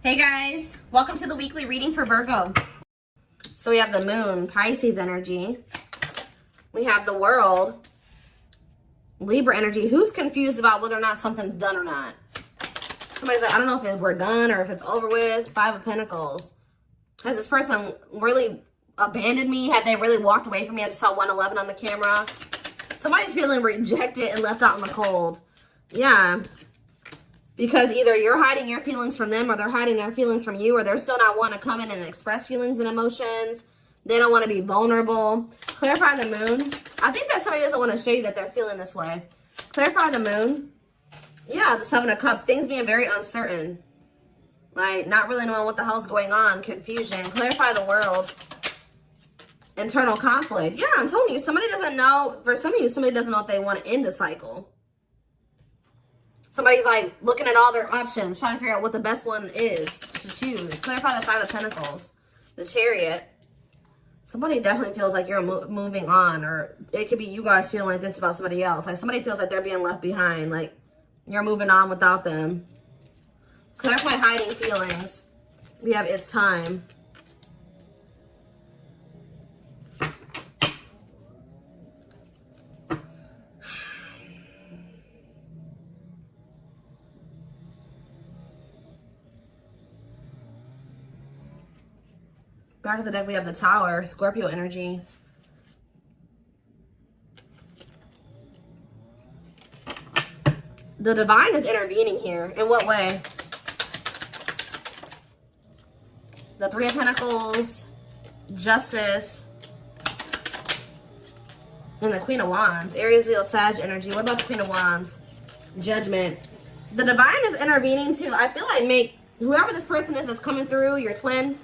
Hey guys, welcome to the weekly reading for Virgo. So we have the moon, Pisces energy. We have the world, Libra energy. Who's confused about whether or not something's done or not? Somebody's like, I don't know if we're done or if it's over with. Five of Pentacles. Has this person really abandoned me? Have they really walked away from me? I just saw 111 on the camera. Somebody's feeling rejected and left out in the cold. Yeah. Because either you're hiding your feelings from them or they're hiding their feelings from you, or they're still not wanting to come in and express feelings and emotions. They don't want to be vulnerable. Clarify the moon. I think that somebody doesn't want to show you that they're feeling this way. Clarify the moon. Yeah, the Seven of Cups. Things being very uncertain. Like, not really knowing what the hell's going on. Confusion. Clarify the world. Internal conflict. Yeah, I'm telling you, somebody doesn't know. For some of you, somebody doesn't know if they want to end a cycle. Somebody's like looking at all their options, trying to figure out what the best one is to choose. Clarify the Five of Pentacles. The Chariot. Somebody definitely feels like you're moving on, or it could be you guys feeling like this about somebody else. Like somebody feels like they're being left behind, like you're moving on without them. Clarify hiding feelings. We have it's time. Back of the deck, we have the Tower, Scorpio energy. The Divine is intervening here. In what way? The Three of Pentacles, Justice, and the Queen of Wands. Aries, Leo, Sag energy. What about the Queen of Wands? Judgment. The Divine is intervening too. I feel like whoever this person is that's coming through, your twin.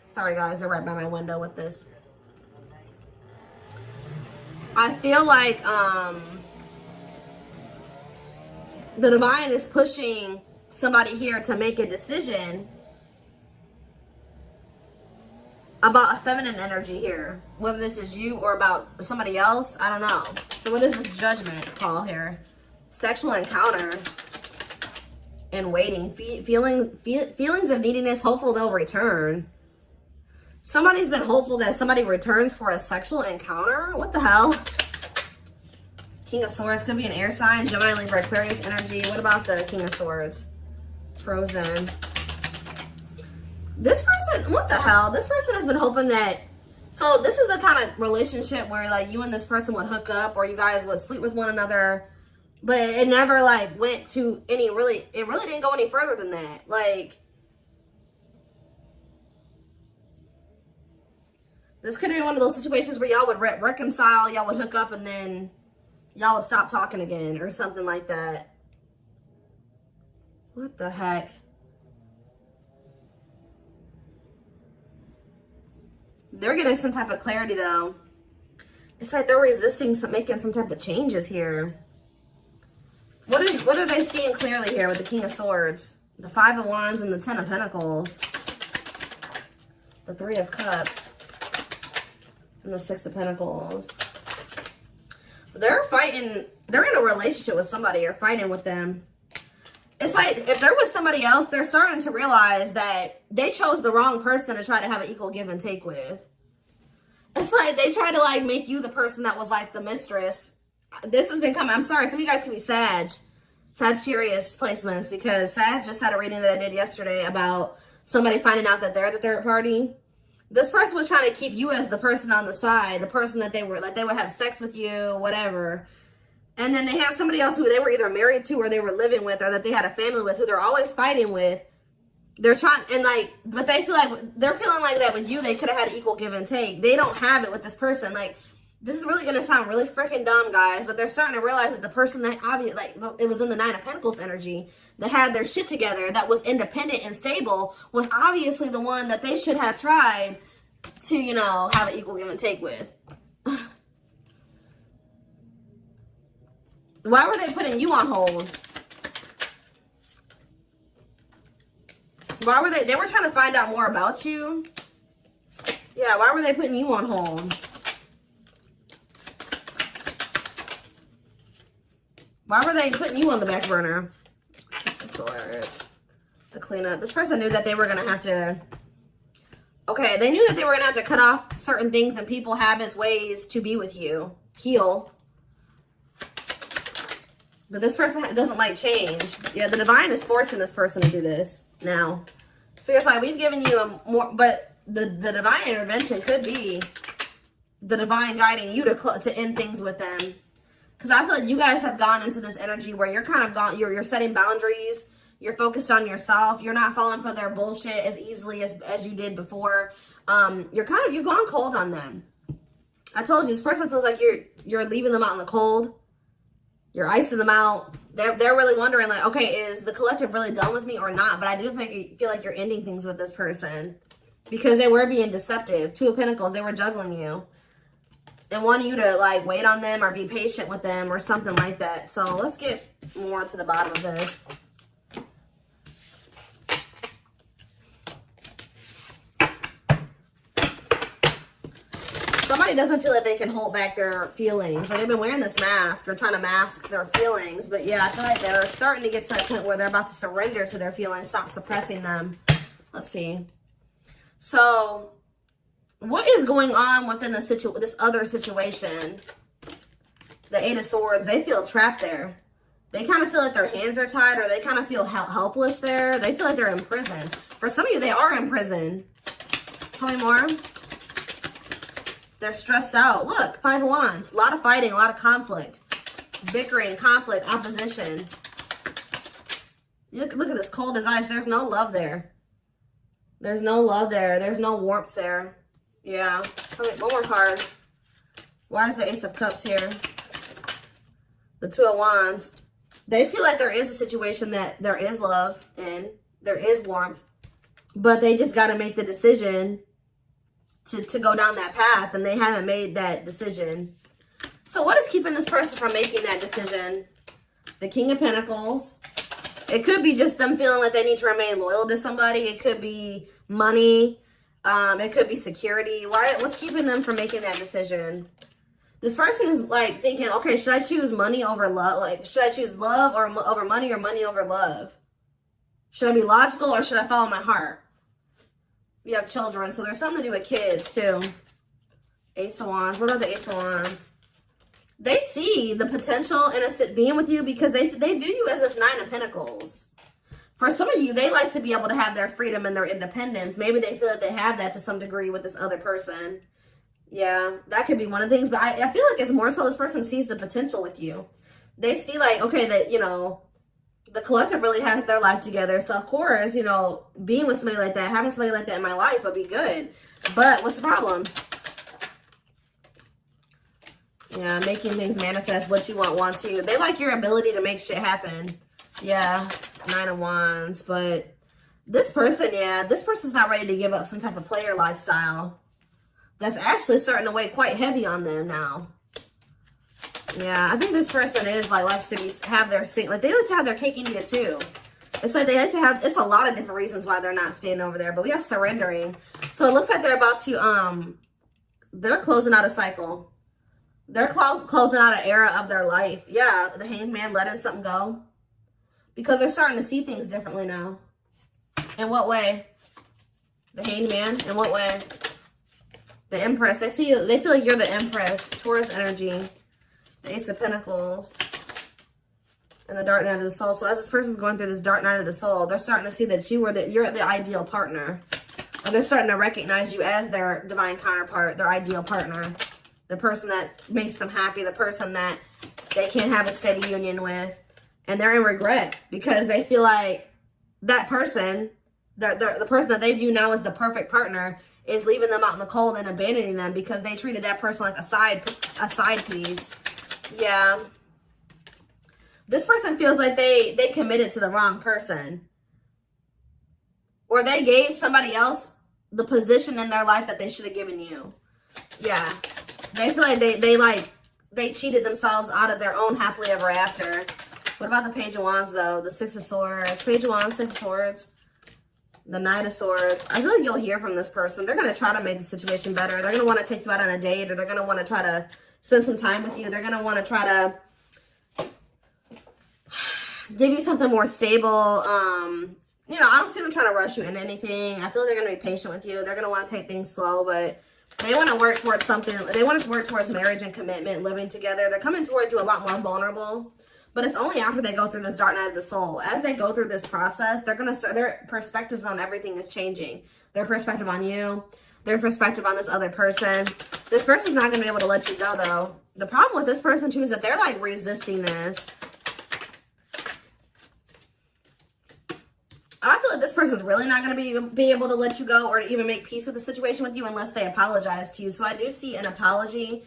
Sorry guys, they're right by my window with this. I feel like the Divine is pushing somebody here to make a decision about a feminine energy here. Whether this is you or about somebody else, I don't know. So what is this Judgment call here? Sexual encounter and waiting. Feelings of neediness, hopeful they'll return. Somebody's been hopeful that somebody returns for a sexual encounter. What the hell? King of Swords could be an air sign. Gemini, Libra, Aquarius energy. What about the King of Swords? Frozen. This person, what the hell? This person has been hoping that... So this is the kind of relationship where like you and this person would hook up or you guys would sleep with one another. But it never like went to any really... It really didn't go any further than that. Like... This could have been one of those situations where y'all would reconcile, y'all would hook up, and then y'all would stop talking again or something like that. What the heck? They're getting some type of clarity, though. It's like they're resisting making some type of changes here. What are they seeing clearly here with the King of Swords? The Five of Wands and the Ten of Pentacles. The Three of Cups. And the Six of Pentacles. They're fighting. They're in a relationship with somebody or fighting with them. It's like if there was somebody else, they're starting to realize that they chose the wrong person to try to have an equal give and take with. It's like they try to like make you the person that was like the mistress. This has been coming. I'm sorry. Some of you guys can be Sagittarius placements because Sag just had a reading that I did yesterday about somebody finding out that they're the third party. This person was trying to keep you as the person on the side, the person that they would have sex with you, whatever. And then they have somebody else who they were either married to or they were living with or that they had a family with who they're always fighting with. They're trying, and like, but they feel like, they're feeling like that with you. They could have had an equal give and take. They don't have it with this person. Like, this is really going to sound really freaking dumb, guys, but they're starting to realize that the person that obviously, like, it was in the Nine of Pentacles energy that had their shit together, that was independent and stable, was obviously the one that they should have tried to, you know, have an equal give and take with. Why were they putting you on hold? Why were they were trying to find out more about you? Yeah, why were they putting you on hold? Why were they putting you on the back burner? Six of Swords. The cleanup. This person knew that they were going to have to... Okay, they knew that they were going to have to cut off certain things and people, habits, ways to be with you. Heal. But this person doesn't like change. Yeah, the divine is forcing this person to do this now. So it's like, we've given you a more... But the divine intervention could be the divine guiding you to end things with them. Because I feel like you guys have gone into this energy where you're kind of gone... You're setting boundaries. You're focused on yourself. You're not falling for their bullshit as easily as you did before. You've gone cold on them. I told you, this person feels like you're leaving them out in the cold. You're icing them out. They're really wondering, like, okay, is the collective really done with me or not? But I do feel like you're ending things with this person because they were being deceptive. Two of Pentacles, they were juggling you and wanting you to, like, wait on them or be patient with them or something like that. So let's get more to the bottom of this. Somebody doesn't feel like they can hold back their feelings. Like they've been wearing this mask or trying to mask their feelings. But yeah, I feel like they're starting to get to that point where they're about to surrender to their feelings, stop suppressing them. Let's see. So what is going on within this other situation? The Eight of Swords, they feel trapped there. They kind of feel like their hands are tied, or they kind of feel helpless there. They feel like they're in prison. For some of you, they are in prison. Tell me more. They're stressed out. Look, Five of Wands. A lot of fighting, a lot of conflict. Bickering, conflict, opposition. Look at this cold as ice. There's no love there. There's no love there. There's no warmth there. Yeah. Tell me, one more card. Why is the Ace of Cups here? The Two of Wands. They feel like there is a situation that there is love and there is warmth. But they just got to make the decision to go down that path, and they haven't made that decision. So what is keeping this person from making that decision? The King of Pentacles. It could be just them feeling like they need to remain loyal to somebody. It could be money. It could be security. What's keeping them from making that decision? This person is like thinking, okay, should I choose money over love? Like, should I choose love over money or money over love? Should I be logical or should I follow my heart? We have children, so there's something to do with kids too. Ace of Wands. What are the Ace of Wands? They see the potential in being with you because they view you as this Nine of Pentacles. For some of you, they like to be able to have their freedom and their independence. Maybe they feel that they have that to some degree with this other person. Yeah, that could be one of the things. But I feel like it's more so this person sees the potential with you. They see like, okay, that, you know, the collective really has their life together. So, of course, you know, being with somebody like that, having somebody like that in my life would be good. But what's the problem? Yeah, making things manifest. What you want wants you. They like your ability to make shit happen. Yeah, Nine of Wands. But this person, yeah, this person's not ready to give up some type of player lifestyle. That's actually starting to weigh quite heavy on them now. Yeah, I think this person is like likes to have their thing. Like they like to have their cake and eat it too. It's like they like to have. It's a lot of different reasons why they're not staying over there. But we have surrendering. So it looks like they're about to they're closing out a cycle. They're closing out an era of their life. Yeah, the Hanged Man letting something go because they're starting to see things differently now. In what way? The Hanged Man. In what way? The Empress. They feel like you're the Empress. Taurus energy. The Ace of Pentacles. And the Dark Night of the Soul. So as this person's going through this Dark Night of the Soul, they're starting to see that you're the ideal partner. Or they're starting to recognize you as their divine counterpart, their ideal partner. The person that makes them happy, the person that they can't have a steady union with. And they're in regret because they feel like that person, the person that they view now as the perfect partner, is leaving them out in the cold and abandoning them because they treated that person like a side piece. Yeah. This person feels like they committed to the wrong person. Or they gave somebody else the position in their life that they should have given you. Yeah. They feel like they cheated themselves out of their own happily ever after. What about the Page of Wands though? The Six of Swords. Page of Wands, Six of Swords. The Knight of Swords. I feel like you'll hear from this person. They're going to try to make the situation better. They're going to want to take you out on a date, or they're going to want to try to spend some time with you. They're going to want to try to give you something more stable. you know, I don't see them trying to rush you into anything. I feel like they're going to be patient with you. They're going to want to take things slow, but they want to work towards something. They want to work towards marriage and commitment, living together. They're coming towards you a lot more vulnerable, but it's only after they go through this dark night of the soul. As they go through this process, they're going to start, their perspectives on everything is changing. Their perspective on you, their perspective on this other person. This person's not going to be able to let you go, though. The problem with this person, too, is that they're, like, resisting this. I feel like this person's really not going to be able to let you go or to even make peace with the situation with you unless they apologize to you. So I do see an apology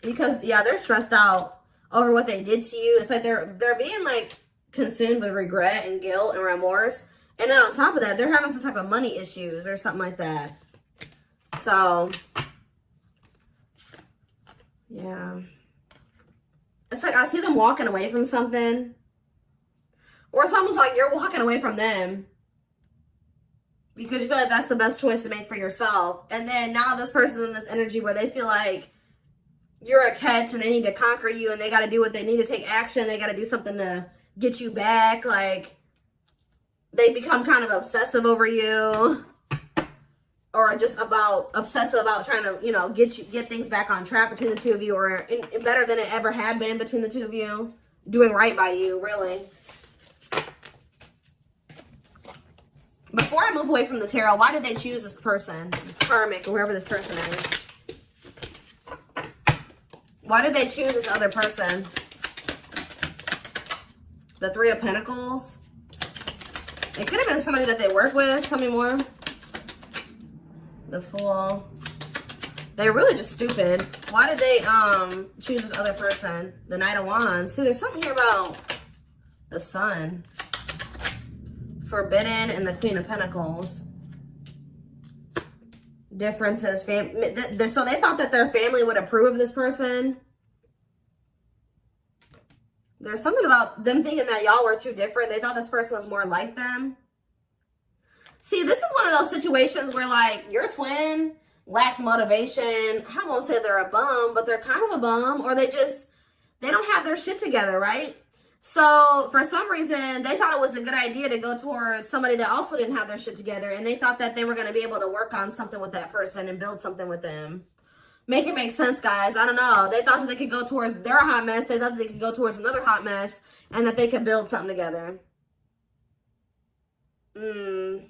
because, yeah, they're stressed out over what they did to you. It's like they're being, like, consumed with regret and guilt and remorse. And then on top of that, they're having some type of money issues or something like that. So, yeah. It's like I see them walking away from something. Or it's almost like you're walking away from them because you feel like that's the best choice to make for yourself. And then now this person's in this energy where they feel like you're a catch and they need to conquer you and they got to do what they need to take action. They got to do something to get you back. Like, they become kind of obsessive over you, or just obsessive about trying to, you know, get things back on track between the two of you, or better than it ever had been between the two of you, doing right by you, really. Before I move away from the tarot, why did they choose this person, this karmic, or whoever this person is? Why did they choose this other person? The Three of Pentacles. It could have been somebody that they work with. Tell me more. The Fool. They're really just stupid. Why did they choose this other person? The Knight of Wands. See, there's something here about the Sun. Forbidden and the Queen of Pentacles. Differences. So they thought that their family would approve of this person. There's something about them thinking that y'all were too different. They thought this person was more like them. See, this is one of those situations where, like, your twin lacks motivation. I won't say they're a bum, but they're kind of a bum. Or they don't have their shit together, right? So, for some reason, they thought it was a good idea to go towards somebody that also didn't have their shit together. And they thought that they were going to be able to work on something with that person and build something with them. Make it make sense, guys. I don't know. They thought that they could go towards their hot mess. They thought that they could go towards another hot mess. And that they could build something together. The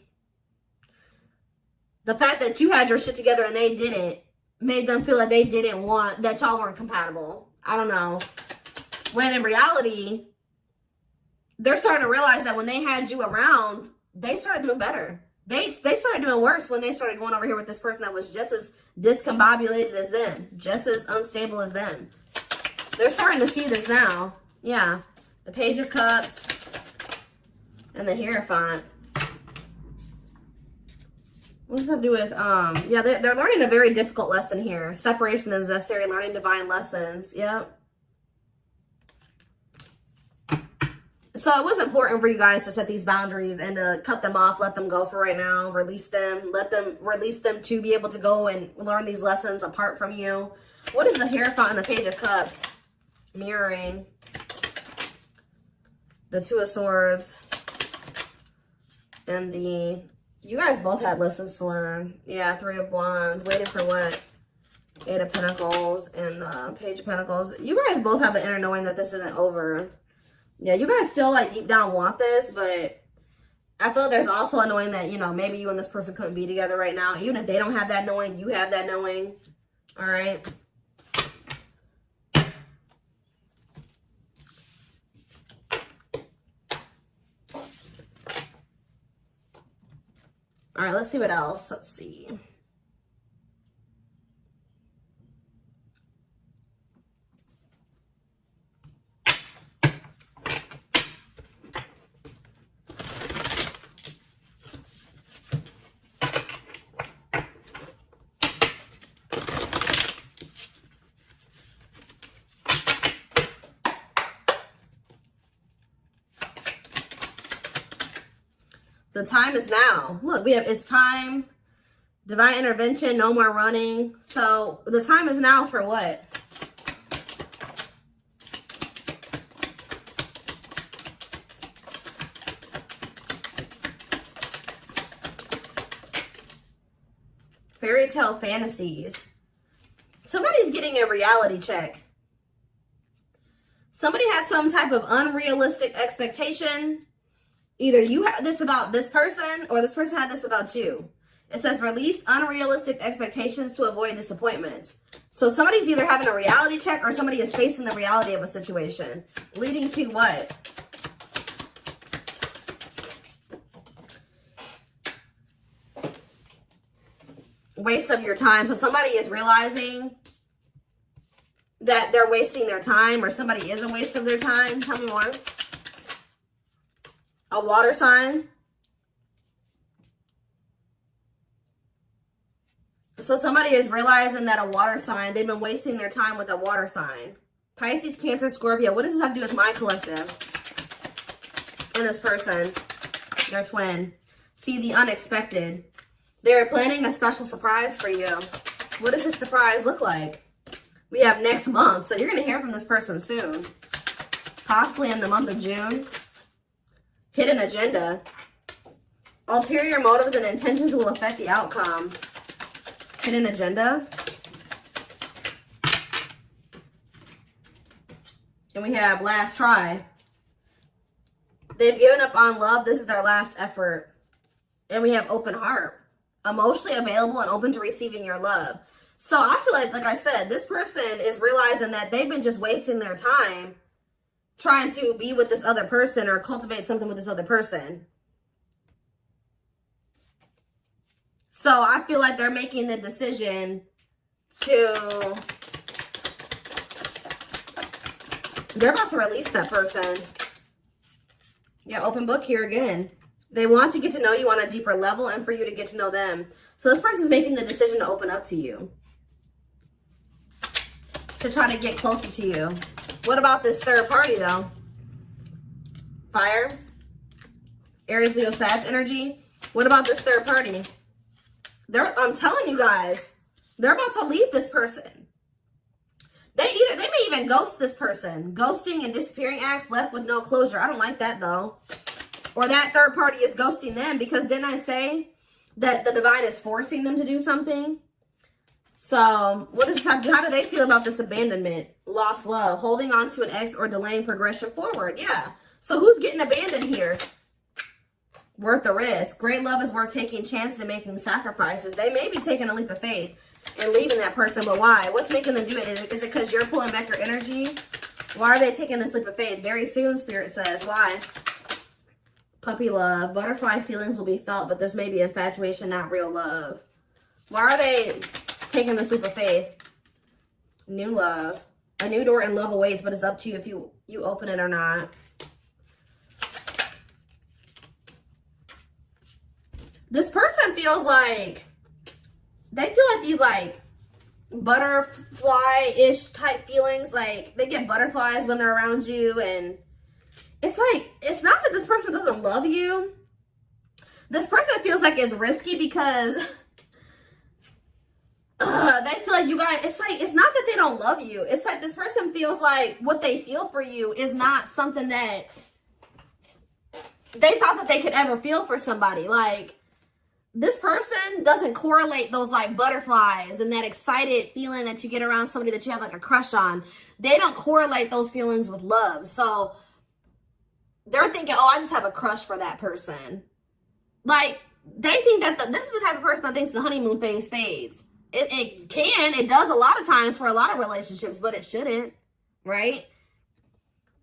fact that you had your shit together and they didn't made them feel like they didn't want, that y'all weren't compatible. I don't know. When in reality, they're starting to realize that when they had you around, they started doing better. They started doing worse when they started going over here with this person that was just as discombobulated as them. Just as unstable as them. They're starting to see this now. Yeah. The Page of Cups. And the Hierophant. What does that have to do with, yeah, they're learning a very difficult lesson here. Separation is necessary, learning divine lessons. Yep. So it was important for you guys to set these boundaries and to cut them off, let them go for right now, release them, release them to be able to go and learn these lessons apart from you. What is the Hierophant and the Page of Cups? Mirroring. The Two of Swords. And the, you guys both had lessons to learn. Yeah, Three of Wands. Waiting for what? Eight of Pentacles and the Page of Pentacles. You guys both have the inner knowing that this isn't over. Yeah, you guys still, like, deep down want this, but I feel like there's also a knowing that, you know, maybe you and this person couldn't be together right now. Even if they don't have that knowing, you have that knowing. All right. All right, let's see what else. Let's see. The time is now. Look, we have, it's time, divine intervention, no more running. So the time is now for what? Fairy tale fantasies. Somebody's getting a reality check. Somebody has some type of unrealistic expectation. Either you had this about this person or this person had this about you. It says release unrealistic expectations to avoid disappointments. So somebody's either having a reality check or somebody is facing the reality of a situation. Leading to what? Waste of your time. So somebody is realizing that they're wasting their time, or somebody is a waste of their time. Tell me more. A water sign. So somebody is realizing that a water sign, they've been wasting their time with a water sign. Pisces, Cancer, Scorpio. What does this have to do with my collective? And this person, their twin. See the unexpected. They're planning a special surprise for you. What does this surprise look like? We have next month. So you're going to hear from this person soon. Possibly in the month of June. Hidden agenda. Ulterior motives and intentions will affect the outcome. Hidden agenda. And we have last try. They've given up on love. This is their last effort. And we have open heart. Emotionally available and open to receiving your love. So I feel like I said, this person is realizing that they've been just wasting their time trying to be with this other person or cultivate something with this other person. So I feel like they're making the decision to, they're about to release that person. Yeah, open book here again. They want to get to know you on a deeper level and for you to get to know them. So this person's making the decision to open up to you. To try to get closer to you. What about this third party though? Fire. Aries, Leo, Sag energy. What about this third party? I'm telling you guys, they're about to leave this person. They may even ghost this person. Ghosting and disappearing acts, left with no closure. I don't like that though. Or that third party is ghosting them, because didn't I say that the divine is forcing them to do something? So what is how do they feel about this abandonment? Lost love, holding on to an ex, or delaying progression forward. Yeah. So who's getting abandoned here? Worth the risk. Great love is worth taking chances and making sacrifices. They may be taking a leap of faith and leaving that person, but why? What's making them do it? Is it because you're pulling back your energy? Why are they taking this leap of faith? Very soon, Spirit says. Why? Puppy love. Butterfly feelings will be felt, but this may be infatuation, not real love. Why are they taking this leap of faith? New love. A new door and love awaits, but it's up to you if you open it or not. This person feels like, they feel like these like butterfly-ish type feelings. Like they get butterflies when they're around you, and it's like, it's not that this person doesn't love you. This person feels like it's risky because they feel like you guys, it's like, it's not that they don't love you. It's like this person feels like what they feel for you is not something that they thought that they could ever feel for somebody. Like, this person doesn't correlate those like butterflies and that excited feeling that you get around somebody that you have like a crush on. They don't correlate those feelings with love. So they're thinking, oh, I just have a crush for that person. Like, they think that this is the type of person that thinks the honeymoon phase fades. It does a lot of times for a lot of relationships, but it shouldn't, right?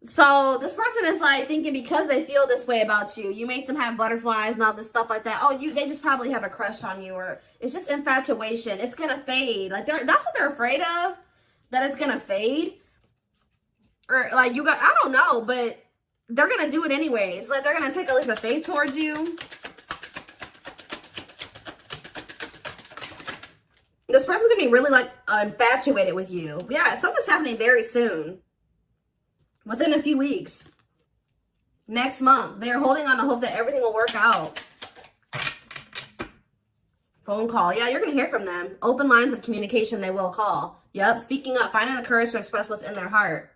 So this person is like thinking because they feel this way about you, you make them have butterflies and all this stuff like that. Oh, they just probably have a crush on you, or it's just infatuation. It's gonna fade. Like that's what they're afraid of, that it's gonna fade. Or like I don't know, but they're gonna do it anyways. Like they're gonna take a leap of faith towards you. This person's gonna be really like infatuated with you. Yeah, something's happening very soon. Within a few weeks. Next month. They're holding on to hope that everything will work out. Phone call. Yeah, you're going to hear from them. Open lines of communication, they will call. Yep, speaking up, finding the courage to express what's in their heart.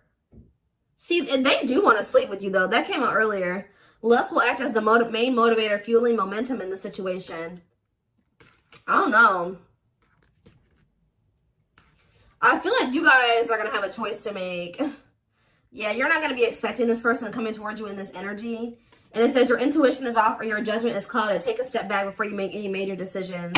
See, they do want to sleep with you, though. That came out earlier. Lust will act as the main motivator, fueling momentum in the situation. I don't know. You guys are going to have a choice to make. Yeah, you're not going to be expecting this person to come in towards you in this energy. And it says your intuition is off or your judgment is clouded. Take a step back before you make any major decisions.